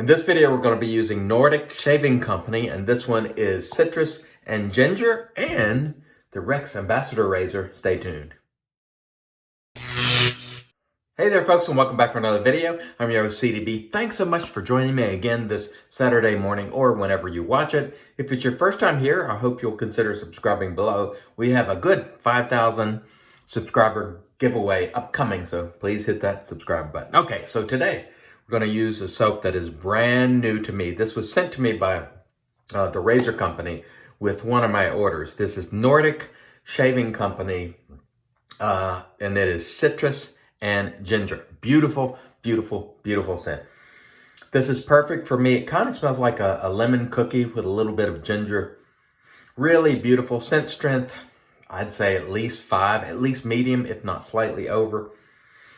In this video, we're going to be using Nordic Shaving Company, and this one is citrus and ginger, and the Rex Ambassador razor. Stay tuned. Hey there, folks, and welcome back for another video. I'm your host, CDB. Thanks so much for joining me again this Saturday morning or whenever you watch it. If it's your first time here, I hope you'll consider subscribing below. We have a good 5,000 subscriber giveaway upcoming, so please hit that subscribe button. Okay, so today we're going to use a soap that is brand new to me. This was sent to me by the razor company with one of my orders. This is Nordic Shaving Company, and it is citrus and ginger. Beautiful, beautiful, beautiful scent. This is perfect for me. It kind of smells like a lemon cookie with a little bit of ginger. Really beautiful scent strength. I'd say at least 5, at least medium, if not slightly over.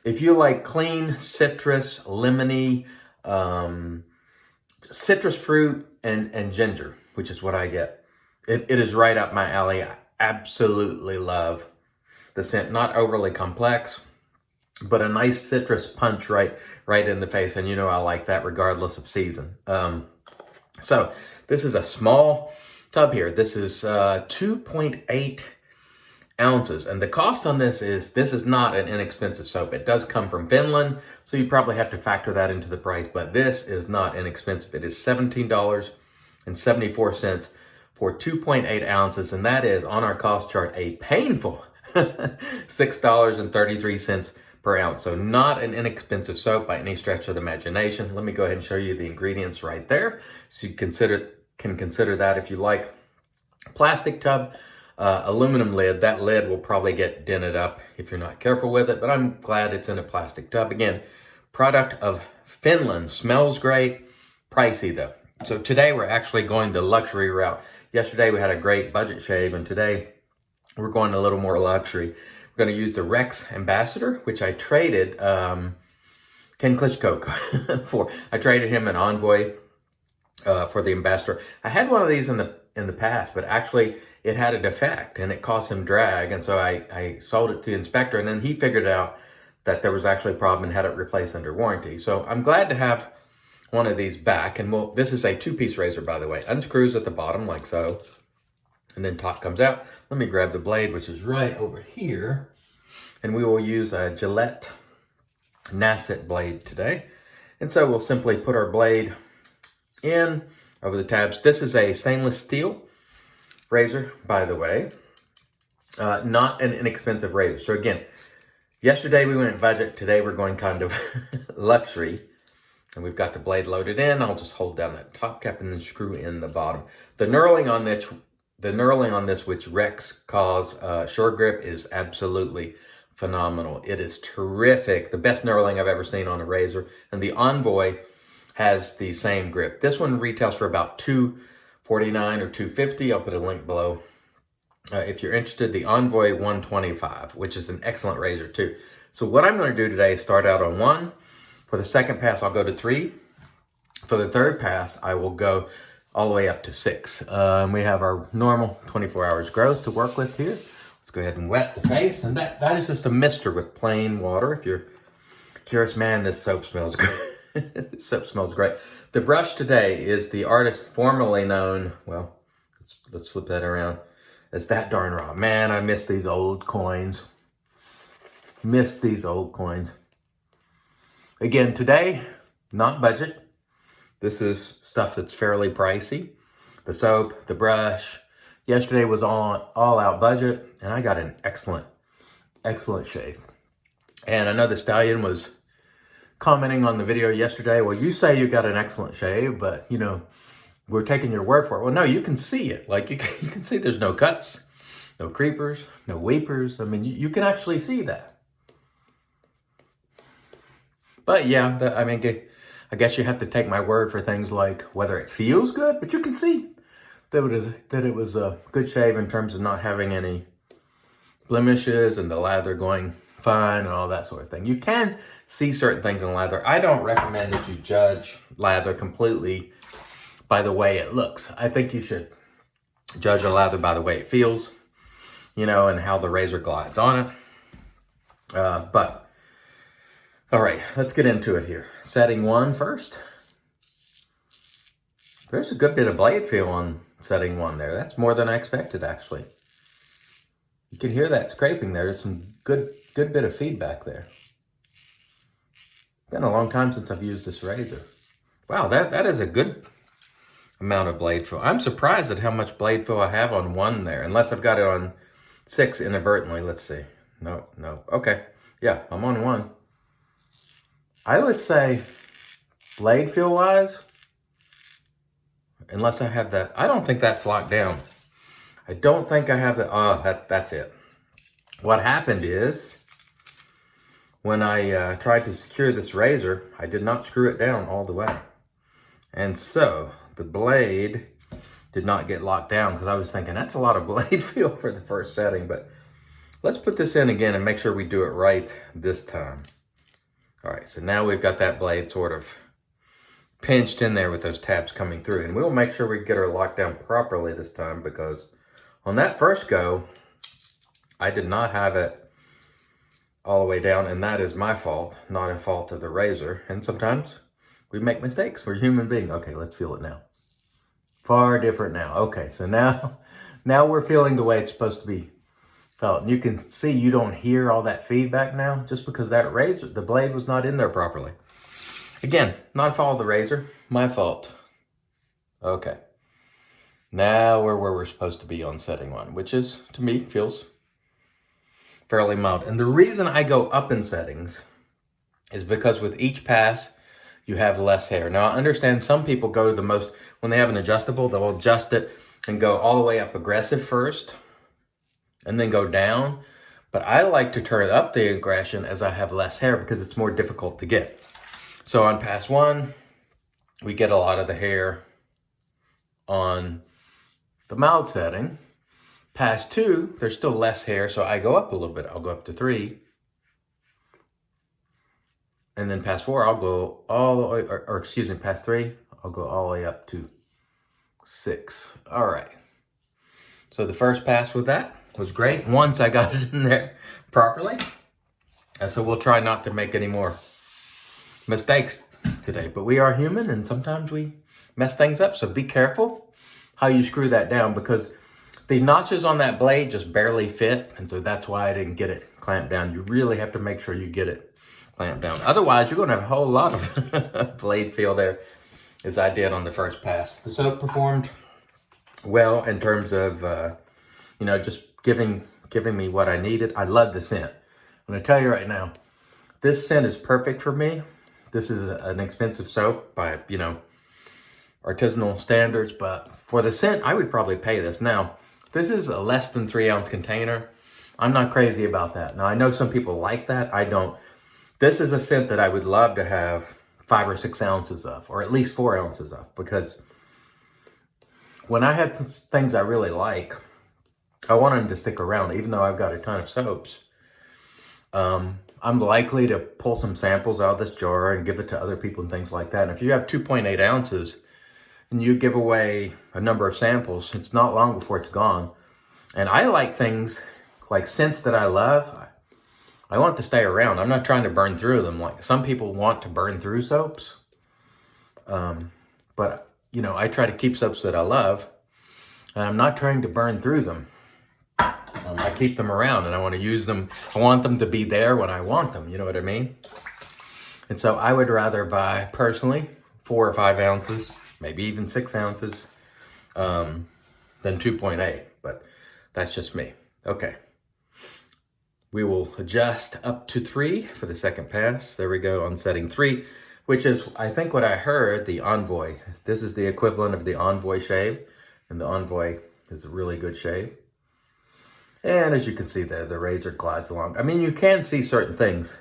If you like clean citrus, lemony, citrus fruit, and ginger, which is what I get, it is right up my alley. I absolutely love the scent. Not overly complex, but a nice citrus punch right in the face. And you know I like that regardless of season. So this is a small tub here. This is 2.8 ounces, and the cost on this is not an inexpensive soap. It does come from Finland, so you probably have to factor that into the price, but this is not inexpensive. It is $17.74 for 2.8 ounces, and that is on our cost chart a painful $6.33 per ounce. So not an inexpensive soap by any stretch of the imagination. Let me go ahead and show you the ingredients right there, so you can consider that if you like. Plastic tub, aluminum lid. That lid will probably get dented up if you're not careful with it, but I'm glad it's in a plastic tub. Again, product of Finland. Smells great, pricey though. So today we're actually going the luxury route. Yesterday we had a great budget shave, and today we're going a little more luxury. We're going to use the Rex Ambassador, which I traded Ken Klitschko for. I traded him an Envoy for the Ambassador. I had one of these in the past, but actually it had a defect and it caused some drag, and so I sold it to the inspector, and then he figured out that there was actually a problem and had it replaced under warranty. So I'm glad to have one of these back. And this is a 2-piece razor, by the way. Unscrews at the bottom like so, and then top comes out. Let me grab the blade, which is right over here, and we will use a Gillette Nasset blade today. And so we'll simply put our blade in over the tabs. This is a stainless steel razor, by the way, not an inexpensive razor. So again, yesterday we went budget. Today we're going kind of luxury, and we've got the blade loaded in. I'll just hold down that top cap and then screw in the bottom. The knurling on this, which Rex calls Shore Grip, is absolutely phenomenal. It is terrific. The best knurling I've ever seen on a razor. And the Envoy has the same grip. This one retails for about $249 or $250. I'll put a link below if you're interested. The Envoy 125, which is an excellent razor too. So what I'm going to do today is start out on 1. For the second pass, I'll go to 3. For the third pass, I will go all the way up to 6. We have our normal 24 hours growth to work with here. Let's go ahead and wet the face, and that is just a mister with plain water. If you're curious, man, this soap smells great. This soap smells great. The brush today is the artist formerly known, well, let's flip that around, as That Darn Raw. Man, I miss these old coins. Miss these old coins. Again, today, not budget. This is stuff that's fairly pricey. The soap, the brush. Yesterday was all out budget, and I got an excellent shave. And I know the stallion was commenting on the video yesterday. Well, you say you got an excellent shave, but you know, we're taking your word for it. Well, no, you can see it. Like you can see there's no cuts, no creepers, no weepers. I mean, you can actually see that. But yeah, I guess you have to take my word for things like whether it feels good, but you can see that it was a good shave in terms of not having any blemishes and the lather going fine and all that sort of thing. You can see certain things in lather. I don't recommend that you judge lather completely by the way it looks. I think you should judge a lather by the way it feels, you know, and how the razor glides on it. But all right, let's get into it here. Setting 1 first. There's a good bit of blade feel on setting 1 there. That's more than I expected, actually. You can hear that scraping there. There's some good bit of feedback there. It's been a long time since I've used this razor. Wow, that is a good amount of blade feel. I'm surprised at how much blade feel I have on 1 there, unless I've got it on 6 inadvertently. Let's see. No. Okay. Yeah, I'm on 1. I would say blade feel wise, unless I have that, I don't think that's locked down. I don't think I have that. That's it. What happened is, when I tried to secure this razor, I did not screw it down all the way. And so the blade did not get locked down, because I was thinking that's a lot of blade feel for the first setting. But let's put this in again and make sure we do it right this time. All right, so now we've got that blade sort of pinched in there with those tabs coming through. And we'll make sure we get her locked down properly this time, because on that first go, I did not have it all the way down, and that is my fault, not a fault of the razor. And sometimes we make mistakes. We're human beings. Okay, let's feel it now. Far different now. Okay, so now we're feeling the way it's supposed to be felt. And you can see you don't hear all that feedback now, just because that razor, the blade was not in there properly. Again, not a fault of the razor, my fault. Okay. Now we're where we're supposed to be on setting 1, which is, to me, feels fairly mild. And the reason I go up in settings is because with each pass, you have less hair. Now, I understand some people go to the most, when they have an adjustable, they'll adjust it and go all the way up aggressive first and then go down. But I like to turn up the aggression as I have less hair, because it's more difficult to get. So on pass 1, we get a lot of the hair on the mild setting. Pass 2, there's still less hair, so I go up a little bit. I'll go up to 3. And then pass 4, I'll go all the way, or excuse me, pass 3, I'll go all the way up to 6. All right. So the first pass with that was great once I got it in there properly. And so we'll try not to make any more mistakes today. But we are human, and sometimes we mess things up. So be careful how you screw that down, because the notches on that blade just barely fit. And so that's why I didn't get it clamped down. You really have to make sure you get it clamped down. Otherwise, you're going to have a whole lot of blade feel there, as I did on the first pass. The soap performed well in terms of, just giving me what I needed. I love the scent. I'm going to tell you right now, this scent is perfect for me. This is an expensive soap by, artisanal standards, but for the scent, I would probably pay this. Now, this is a less than 3-ounce container. I'm not crazy about that. Now, I know some people like that. I don't. This is a scent that I would love to have 5 or 6 ounces of, or at least 4 ounces of, because when I have things I really like, I want them to stick around, even though I've got a ton of soaps. I'm likely to pull some samples out of this jar and give it to other people and things like that. And if you have 2.8 ounces and you give away a number of samples, it's not long before it's gone. And I like things like scents that I love. I want to stay around. I'm not trying to burn through them. Like some people want to burn through soaps. But, I try to keep soaps that I love, and I'm not trying to burn through them. I keep them around, and I want to use them. I want them to be there when I want them. You know what I mean? And so I would rather buy, personally, 4 or 5 ounces, maybe even 6 ounces, than 2.8. But that's just me. Okay. We will adjust up to 3 for the second pass. There we go on setting 3, which is, I think what I heard, the Envoy. This is the equivalent of the Envoy shave, and the Envoy is a really good shave. And as you can see there, the razor glides along. I mean, you can see certain things.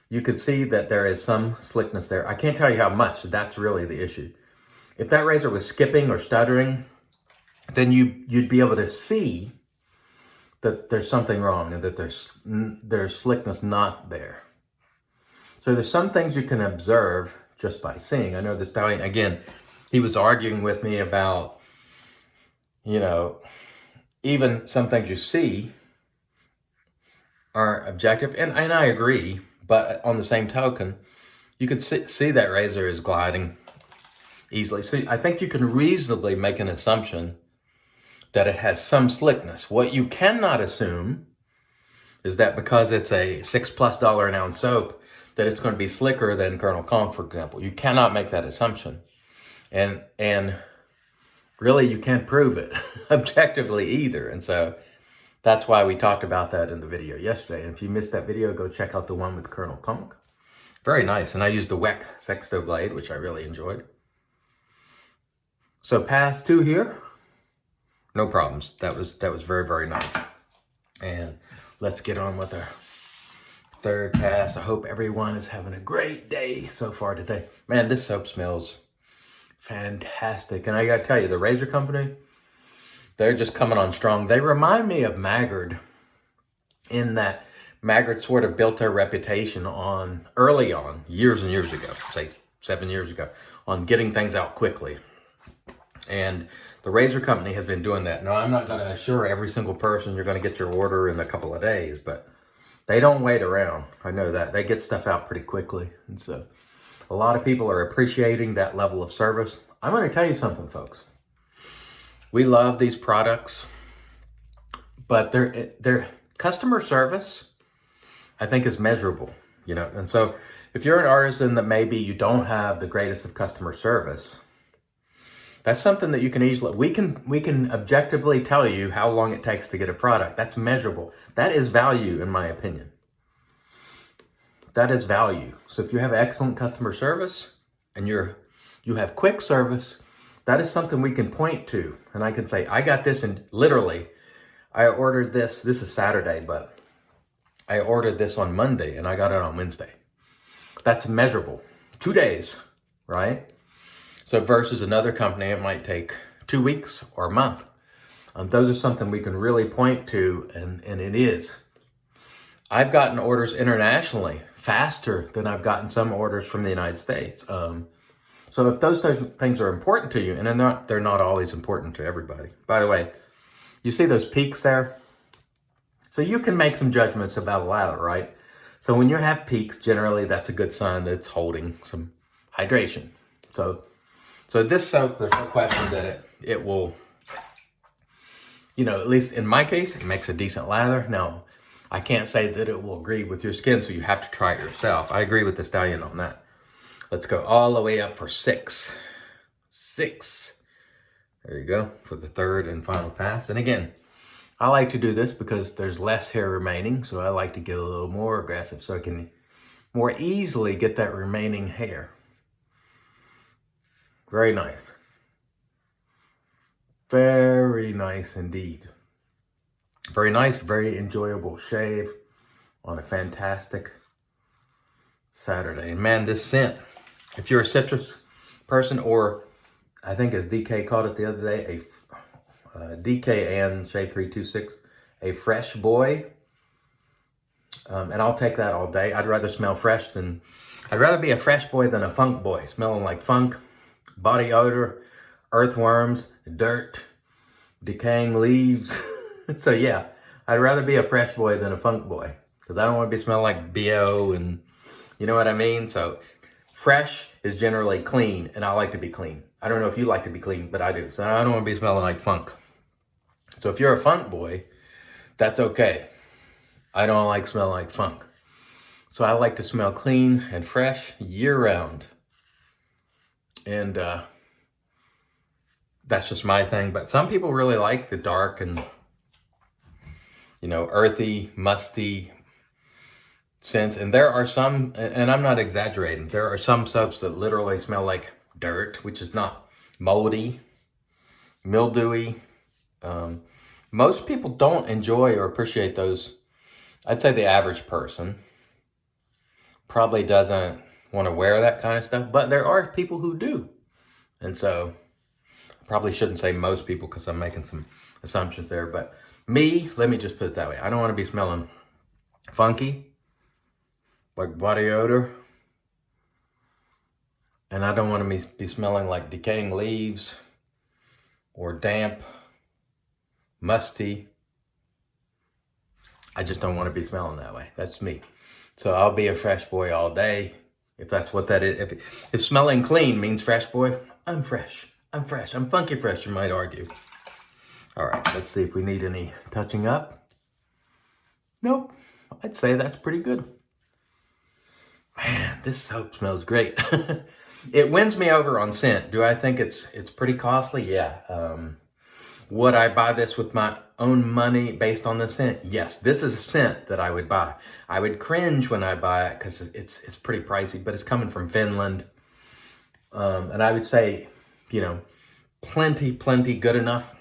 You can see that there is some slickness there. I can't tell you how much. That's really the issue. If that razor was skipping or stuttering, then you'd be able to see that there's something wrong and that there's slickness not there. So there's some things you can observe just by seeing. I know this Italian, again, he was arguing with me about, even some things you see are objective, and I agree, but on the same token, you could see that razor is gliding easily. So I think you can reasonably make an assumption that it has some slickness. What you cannot assume is that because it's a $6+ an ounce soap, that it's going to be slicker than Colonel Conk, for example. You cannot make that assumption. And really, you can't prove it objectively either. And so that's why we talked about that in the video yesterday. And if you missed that video, go check out the one with Colonel Conk. Very nice. And I used the WEC Sexto blade, which I really enjoyed. So pass 2 here, no problems. That was very, very nice. And let's get on with our third pass. I hope everyone is having a great day so far today. Man, this soap smells fantastic. And I gotta tell you, the razor company, they're just coming on strong. They remind me of Maggard in that Maggard sort of built their reputation on, early on, years and years ago, say 7 years ago, on getting things out quickly. And the razor company has been doing that. Now, I'm not going to assure every single person you're going to get your order in a couple of days, but they don't wait around. I know that. They get stuff out pretty quickly. And so a lot of people are appreciating that level of service. I'm going to tell you something, folks. We love these products, but their customer service, I think, is measurable, you know. And so if you're an artisan that maybe you don't have the greatest of customer service, that's something that you can easily, we can objectively tell you how long it takes to get a product. That's measurable. That is value, in my opinion. That is value. So if you have excellent customer service and you have quick service, that is something we can point to. And I can say, I got this, and literally, I ordered this. This is Saturday, but I ordered this on Monday and I got it on Wednesday. That's measurable. 2 days, right? So versus another company, it might take 2 weeks or a month. Those are something we can really point to, and it is. I've gotten orders internationally faster than I've gotten some orders from the United States. So if those things are important to you, and they're not always important to everybody. By the way, you see those peaks there? So you can make some judgments about a lather, right? So when you have peaks, generally that's a good sign that it's holding some hydration. So this soap, there's no question that it will, you know, at least in my case, it makes a decent lather. Now, I can't say that it will agree with your skin, so you have to try it yourself. I agree with the Stallion on that. Let's go all the way up for 6. 6. There you go, for the third and final pass. And again, I like to do this because there's less hair remaining, so I like to get a little more aggressive so I can more easily get that remaining hair. Very nice. Very nice indeed. Very nice, very enjoyable shave on a fantastic Saturday. And man, this scent, if you're a citrus person, or I think as DK called it the other day, DK and Shave 326, a fresh boy. And I'll take that all day. I'd rather be a fresh boy than a funk boy, smelling like funk. Body odor, earthworms, dirt, decaying leaves. So yeah, I'd rather be a fresh boy than a funk boy, because I don't want to be smelling like BO, and you know what I mean? So fresh is generally clean, and I like to be clean. I don't know if you like to be clean, but I do. So I don't want to be smelling like funk. So if you're a funk boy, that's okay. I don't like smelling like funk. So I like to smell clean and fresh year round. And that's just my thing. But some people really like the dark and, you know, earthy, musty scents. And there are some, and I'm not exaggerating, there are some soaps that literally smell like dirt, which is not moldy, mildewy. Most people don't enjoy or appreciate those. I'd say the average person probably doesn't want to wear that kind of stuff, but there are people who do. And so I probably shouldn't say most people, because I'm making some assumptions there, but me, let me just put it that way. I don't want to be smelling funky, like body odor, and I don't want to be smelling like decaying leaves or damp, musty. I just don't want to be smelling that way. That's me. So I'll be a fresh boy all day. If that's what that is. If smelling clean means fresh boy, I'm fresh. I'm fresh. I'm funky fresh, you might argue. All right, let's see if we need any touching up. Nope, I'd say that's pretty good. Man, this soap smells great. It wins me over on scent. Do I think it's pretty costly? Yeah. Would I buy this with my own money based on the scent? Yes, this is a scent that I would buy. I would cringe when I buy it because it's pretty pricey, but it's coming from Finland. And I would say, plenty good enough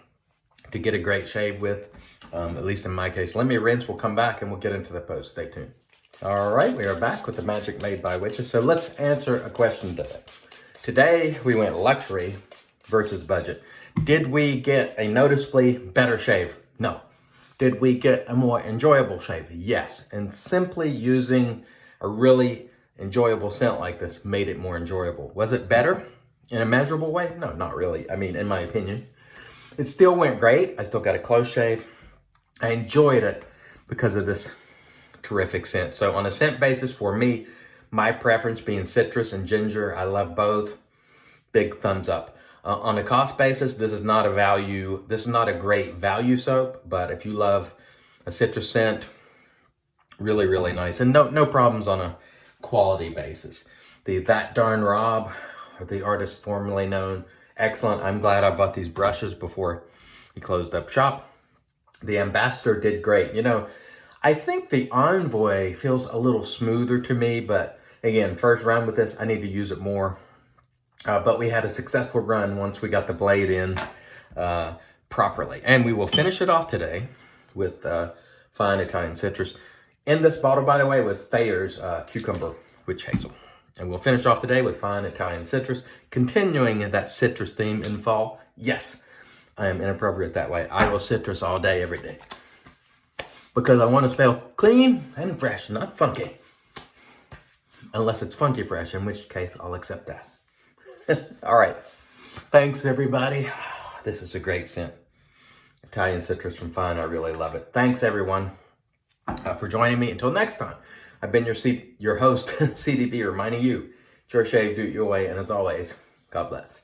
to get a great shave with, at least in my case. Let me rinse, we'll come back and we'll get into the post. Stay tuned. All right, we are back with the Magic Made by Witches. So let's answer a question today. Today, we went luxury versus budget. Did we get a noticeably better shave? No. Did we get a more enjoyable shave? Yes. And simply using a really enjoyable scent like this made it more enjoyable. Was it better in a measurable way? No, not really. I mean, in my opinion. It still went great. I still got a close shave. I enjoyed it because of this terrific scent. So on a scent basis, for me, my preference being citrus and ginger, I love both. Big thumbs up. On a cost basis, this is not a great value soap, but if you love a citrus scent, really, really nice. And no problems on a quality basis. The That Darn Rob, the artist formerly known, excellent. I'm glad I bought these brushes before he closed up shop. The Ambassador did great. I think the Envoy feels a little smoother to me, but again, first run with this, I need to use it more. But we had a successful run once we got the blade in properly. And we will finish it off today with fine Italian citrus. In this bottle, by the way, was Thayer's Cucumber Witch Hazel. And we'll finish off today with fine Italian citrus, continuing that citrus theme in fall. Yes, I am inappropriate that way. I will citrus all day, every day. Because I want to smell clean and fresh, not funky. Unless it's funky fresh, in which case I'll accept that. All right. Thanks, everybody. This is a great scent. Italian citrus from Fine. I really love it. Thanks, everyone, for joining me. Until next time, I've been your host, CDB, reminding you, it's your shave, do it your way. And as always, God bless.